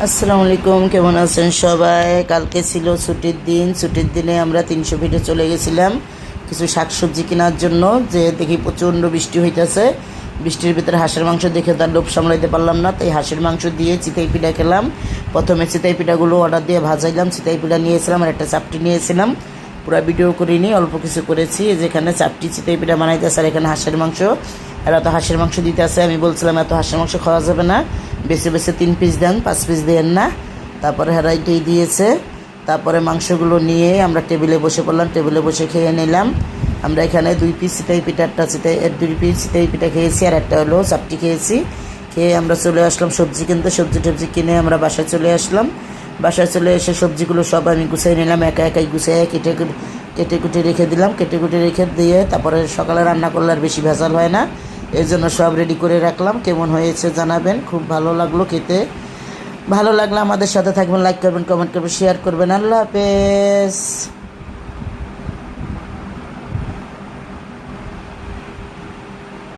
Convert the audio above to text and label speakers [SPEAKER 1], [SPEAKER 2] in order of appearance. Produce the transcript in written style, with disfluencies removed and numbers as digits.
[SPEAKER 1] আসসালামু আলাইকুম, কেমন আছেন সবাই? কালকে ছিল ছুটির দিন। ছুটির দিনে আমরা 300 ফিটে চলে গেছিলাম কিছু শাকসবজি কেনার জন্য। যে দেখি প্রচণ্ড বৃষ্টি হইতেছে, বৃষ্টির ভিতরে হাঁসের মাংস দেখে তার লোভ সামলাইতে পারলাম না, তাই হাঁসের মাংস দিয়ে চিতাই পিঠা খেলাম। প্রথমে চিতাই পিঠাগুলো অর্ডার দিয়ে ভাজাইলাম, চিতাই পিঠা নিয়েছিলাম আর একটা চাপটি নিয়েছিলাম। পুরো ভিডিও করিনি, অল্প কিছু করেছি। যেখানে চাপটি চিতাই পিঠা বানাইতেছে আর এখানে হাঁসের মাংস। আর এত হাঁসের মাংস দিতে আছে, আমি বলছিলাম এত হাঁসের মাংস খাওয়া যাবে না, বেছে বেছে 3 পিস দেন, 5 পিস দেন না। তারপরে হেরাইটেই দিয়েছে। তারপরে মাংসগুলো নিয়ে আমরা টেবিলে বসে পড়লাম, টেবিলে বসে খেয়ে নিলাম। আমরা এখানে 2 পিস চিতাই পিঠা, 2 পিস চিতাই পিঠা খেয়েছি আর একটা হলো চাপটি খেয়েছি। খেয়ে আমরা চলে আসলাম সবজি কিনতে। সবজি টবজি কিনে আমরা বাসায় চলে আসলাম। বাসায় চলে এসে সবজিগুলো সব আমি গুছিয়ে নিলাম, একা একাই গুছিয়ে কেটে কুটে রেখে দিলাম। কেটে কুটে রেখে দিয়ে তারপরে সকালে রান্না করলে আর বেশি ভেজাল হয় না, এই জন্য সব রেডি করে রাখলাম। কেমন হয়েছে জানাবেন, খুব ভালো লাগলো খেতে। ভালো লাগলে আমাদের সাথে থাকবেন, লাইক করবেন, কমেন্ট করবেন, শেয়ার করবেন। আল্লাহ হাফেজ।